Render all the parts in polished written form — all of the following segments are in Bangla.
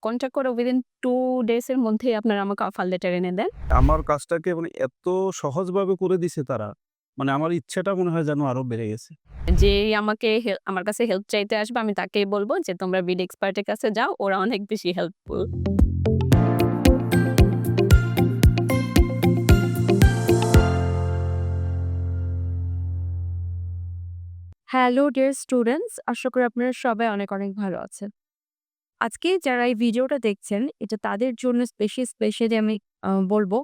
কন্ট্যাক্ট করে উইদিন 2 ডেজ এর মধ্যেই আপনারা আমাকে অফার লেটার এনে দেন। আমার কাজটাকে এত সহজভাবে করে দিছে তারা। আমার ইচ্ছাটা মনে হয় যেন আরো বেড়ে গেছে। যেই আমাকে আমার কাছে হেল্প চাইতে আসবে আমি তাকেই বলব যে, "তোমরা বিডি এক্সপার্ট এর কাছে যাও। ওরা অনেক বেশি হেল্পফুল।" হ্যালো ডিয়ার স্টুডেন্টস, আশা করি আপনারা সবাই অনেক অনেক ভালো আছেন। আজকে যারা এই ভিডিওটা দেখছেন, এটা তাদের জন্য স্পেশালি আমি বলবো,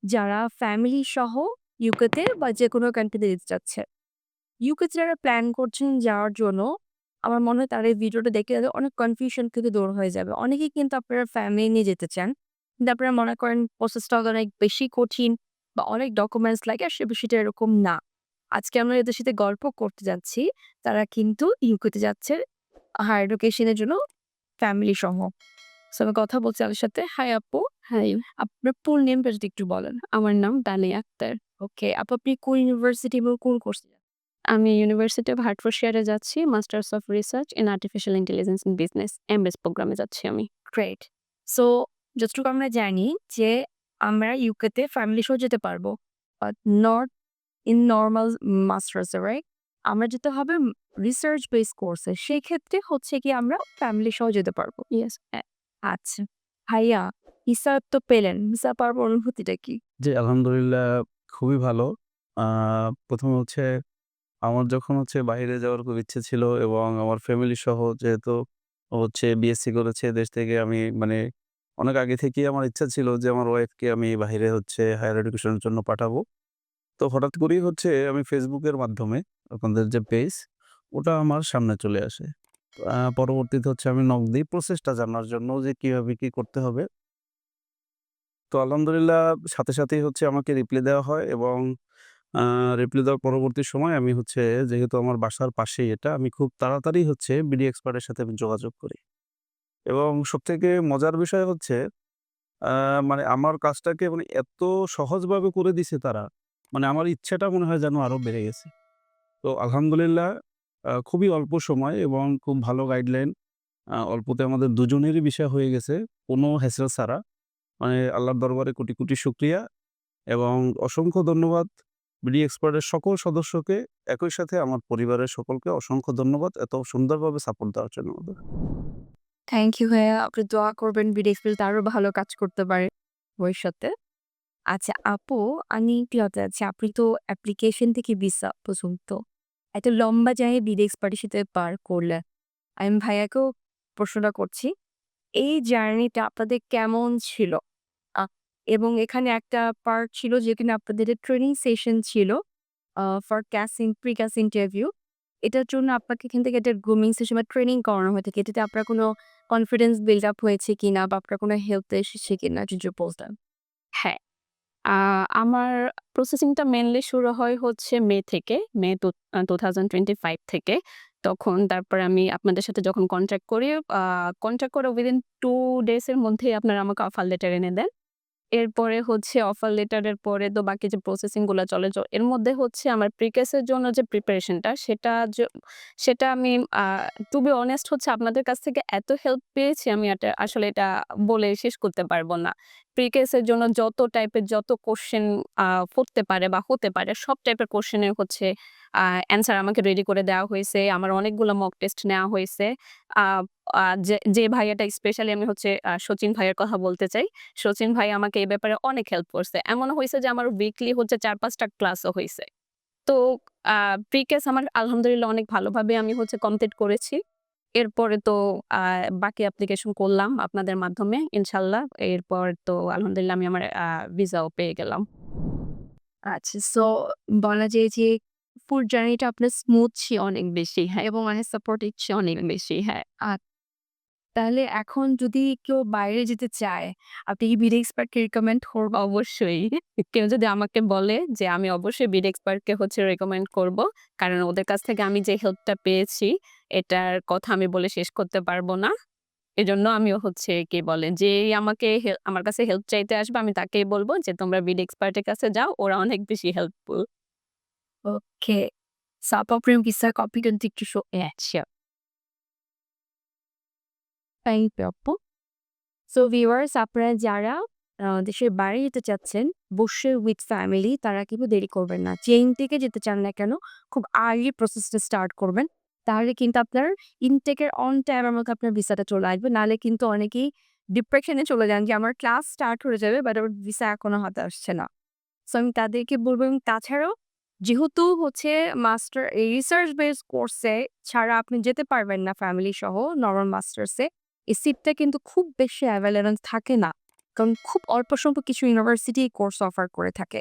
যারা ফ্যামিলি সহ ইউকেতে বা যেকোনো কান্ট্রিতে যেতে চাচ্ছে। ইউকেতে যারা প্ল্যান করছেন যাওয়ার জন্য, আমার মনে হয় তারা এই ভিডিওটা দেখে তাদের অনেক কনফিউশন কিন্তু দূর হয়ে যাবে। অনেকেই কিন্তু আপনারা ফ্যামিলি নিয়ে যেতে চান। কিন্তু আপনারা মনে করেন প্রসেসটা অনেক বেশি কঠিন বা অনেক ডকুমেন্টস লাগে, আর সে বিষয়টা এরকম না। আজকে আমরা এদের সাথে গল্প করতে যাচ্ছি। তারা কিন্তু ইউকেতে যাচ্ছে হায়ার এডুকেশন এর জন্য ফ্যামিলি সহ। সো আমি কথা বলছি তাদের সাথে। হাই আপু, হাই, আপনার ফুল নেমটা যদি একটু বলেন। আমার নাম তানিয়া আক্তার। ওকে, আপু আপনি কোন ইউনিভার্সিটি এবং কোন কোর্সে যাচ্ছেন? আমি ইউনিভার্সিটি অফ হার্টফোর্ডশায়ারে যাচ্ছি। Masters of research in artificial intelligence in business MBS প্রোগ্রামে যাচ্ছি আমি। গ্রেট। সো যতটুকু আমরা জানি যে আমরা ইউকেতে ফ্যামিলি সহ যেতে পারবো। But not in normal masters A, right? আমরা যেতে হবে রিসার্চ বেস কোর্সে। সেই ক্ষেত্রে হচ্ছে কি আমরা ফ্যামিলি সহ যেতে পারবো। ইয়েস। আচ্ছা। ভাইয়া, ভিসা তো পেলেন। ভিসা পাওয়ার পর অনুভূতিটা কি? জি, আলহামদুলিল্লাহ খুবই ভালো। আ ১ম আমার যখন বাহিরে যাওয়ার খুব ইচ্ছে ছিল এবং আমার ফ্যামিলি সহ যেহেতু বিএসসি করেছে দেশ থেকে আমি অনেক আগে থেকেই আমার ইচ্ছা ছিল যে আমার ওয়াইফকে আমি বাহিরে হায়ার এডুকেশন এর জন্য পাঠাবো। তো হঠাৎ করেই আমি Facebook এর মাধ্যমে আপনাদের যে পেজ ওটা আমার সামনে চলে আসে। পরবর্তীতে আমি নক দেই প্রসেসটা জানার জন্য যে কিভাবে কি করতে হবে। তো আলহামদুলিল্লাহ সাথেই আমাকে রিপ্লাই দেওয়া হয় এবং আ রিপ্লাই দেওয়ার পরবর্তী সময় আমি যেহেতু আমার বাসার পাশেই এটা, আমি খুব তাড়াতাড়ি বিডি এক্সপার্ট এর সাথে আমি যোগাযোগ করি। এবং সবথেকে মজার বিষয় আ আমার কাজটাকে এত সহজভাবে করে দিছে তারা। আমার ইচ্ছাটা মনে হয় যেন আরো বেড়ে গেছে। তো আলহামদুলিল্লাহ খুবই অল্প সময় এবং খুব ভালো গাইডলাইন। অল্পতে আমাদের দুজনেরই ভিসা হয়ে গেছে। কোনো হ্যাসেল ছাড়া। আল্লাহর দরবারে কোটি, কোটি শুকরিয়া এবং অসংখ্য ধন্যবাদ বিডি এক্সপার্ট এর সকল সদস্যকে, একই সাথে আমার পরিবারের সকলকে অসংখ্য ধন্যবাদ এত সুন্দরভাবে সাপোর্ট দেওয়ার জন্য আমাদের। থ্যাংক ইউ ভাইয়া। আপনি দোয়া করবেন বিডি এক্সপ্রেস আরো ভালো কাজ করতে পারে ভবিষ্যতে। আচ্ছা আপু, আমি একটু জানতে চাচ্ছি, আপনি তো অ্যাপ্লিকেশন থেকে ভিসা পর্যন্ত একটা লম্বা জার্নি বিডি এক্সপার্টের সাথে পার করলেন। আমি ভাইয়াকেও প্রশ্নটা করছি, এই জার্নিটা আপনাদের কেমন ছিল? আ এবং এখানে একটা পার্ট ছিল যেখানে আপনাদের ট্রেনিং সেশন ছিল ফর ক্যাসিং প্রি-ক্যাস ইন্টারভিউ। এটার জন্য আপনাকে এখান থেকে একটা গ্রুমিং সেশন বা ট্রেনিং করানো হয়ে থাকে। এটাতে আপনার কোনো কনফিডেন্স বিল্ড আপ হয়েছে কিনা বা আপনার কোনো হেল্প এসেছে কিনা যদি বলতেন? হ্যাঁ, আ আমার প্রসেসিংটা মেইনলি শুরু হয় হচ্ছে মে থেকে। মে 2025 থেকে। তখন তারপরে আমি আপনাদের সাথে যখন কন্ট্যাক্ট করি, আ কন্ট্যাক্ট করে উইদিন 2 ডেজ এর মধ্যেই আপনারা আমাকে অফার লেটার এনে দেন। এরপরে হচ্ছে অফার লেটারের পরে তো বাকি যে প্রসেসিং গুলা চলে এর মধ্যে হচ্ছে আমার প্রিকেস এর জন্য যে প্রিপারেশনটা সেটা আমি আ টু বি অনেস্ট হচ্ছে আপনাদের কাছ থেকে এত হেল্প পেয়েছি আমি আসলে এটা বলে শেষ করতে পারব না। প্রিকেস এর জন্য যত টাইপের যত কোয়েশ্চেন পড়তে পারে বা হতে পারে সব টাইপের কোয়েশ্চেন এর হচ্ছে অ্যান্সার আমাকে রেডি করে দেওয়া হইছে। আমার অনেকগুলা মক টেস্ট নেওয়া হইছে। আ আ যে ভাইয়াটা স্পেশালি আমি হচ্ছে সচিন ভাইয়ের কথা বলতে চাই। সচিন ভাই আমাকে এই ব্যাপারে অনেক হেল্প করছে। এমনও হইছে যে আমার উইকলি হচ্ছে ৪-৫ টা ক্লাসও হইছে। তো আ প্রি-কেস আমার আলহামদুলিল্লাহ অনেক ভালোভাবে আমি হচ্ছে কমপ্লিট করেছি। এরপরে তো আ বাকি অ্যাপ্লিকেশন করলাম আপনাদের মাধ্যমে ইনশাআল্লাহ। এরপর তো আলহামদুলিল্লাহ আমি আমার ভিসাও পেয়ে গেলাম। আচ্ছা, সো বলা যায় যে ফুল জার্নিটা আপনার স্মুথ ছিল অনেক বেশি, হ্যাঁ। এবং অনেক সাপোর্টিভ ছিল। অনেক বেশি, হ্যাঁ। আ তাহলে এখন যদি কেউ বাইরে যেতে চায়, আপনি কি বিডি এক্সপার্টকে রিকমেন্ড করবেন? অবশ্যই। কেউ যদি আমাকে বলে যে আমি অবশ্যই বিড এক্সপার্টকে হচ্ছে রেকমেন্ড করব। কারণ ওদের কাছ থেকে আমি যে হেল্পটা পেয়েছি, এটার কথা আমি বলে শেষ করতে পারব না। এজন্য আমিও হচ্ছে কি বলে যেই আমাকে আমার কাছে হেল্প চাইতে আসবে আমি তাকেই বলব যে তোমরা বিড এক্সপার্ট এর কাছে যাও। ওরা অনেক বেশি হেল্পফুল। ওকে। সো আপু আপনার ভিসার কপি যদি একটু হ্যাঁ, সিওর। থ্যাংক ইউ আপু। সো ভিউয়ার্স আপনারা যারা দেশের বাইরে যেতে চাচ্ছেন বসে উইথ ফ্যামিলি তারা কিন্তু দেরি করবেন না। যেই থেকে যেতে চান না কেন খুব আর্লি প্রসেসটা স্টার্ট করবেন। তাহলে কিন্তু আপনার ইনটেকের অন টাইমের মধ্যে আপনার ভিসাটা চলে আসবে। নাহলে কিন্তু অনেকেই ডিপ্রেশনে চলে যান যে আমার ক্লাস স্টার্ট হয়ে যাবে বাট আমার ভিসা এখনো হাতে আসছে না। সো আমি তাদেরকে বলব এবং তাছাড়াও যেহেতু হচ্ছে মাস্টার এই রিসার্চ বেস কোর্সে ছাড়া আপনি যেতে পারবেন না ফ্যামিলি সহ নরমাল মাস্টার্সে। এই সিটটা কিন্তু খুব বেশি অ্যাভেলেবল থাকে না। কারণ খুব অল্প সংখ্যক কিছু ইউনিভার্সিটি এই কোর্স অফার করে থাকে।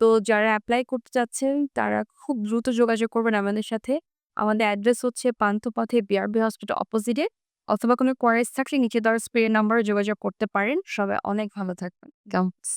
তো যারা এপ্লাই করতে চাচ্ছেন তারা খুব দ্রুত যোগাযোগ করবেন আমাদের সাথে। আমাদের অ্যাড্রেস হচ্ছে পান্থপথে বিআরবি হসপিটাল অপোজিটে অথবা কোনো কোয়ারিজ থাকলে নিচে দেওয়া স্ক্রিন নাম্বারে যোগাযোগ করতে পারেন। সবাই অনেক ভালো থাকবেন। গামস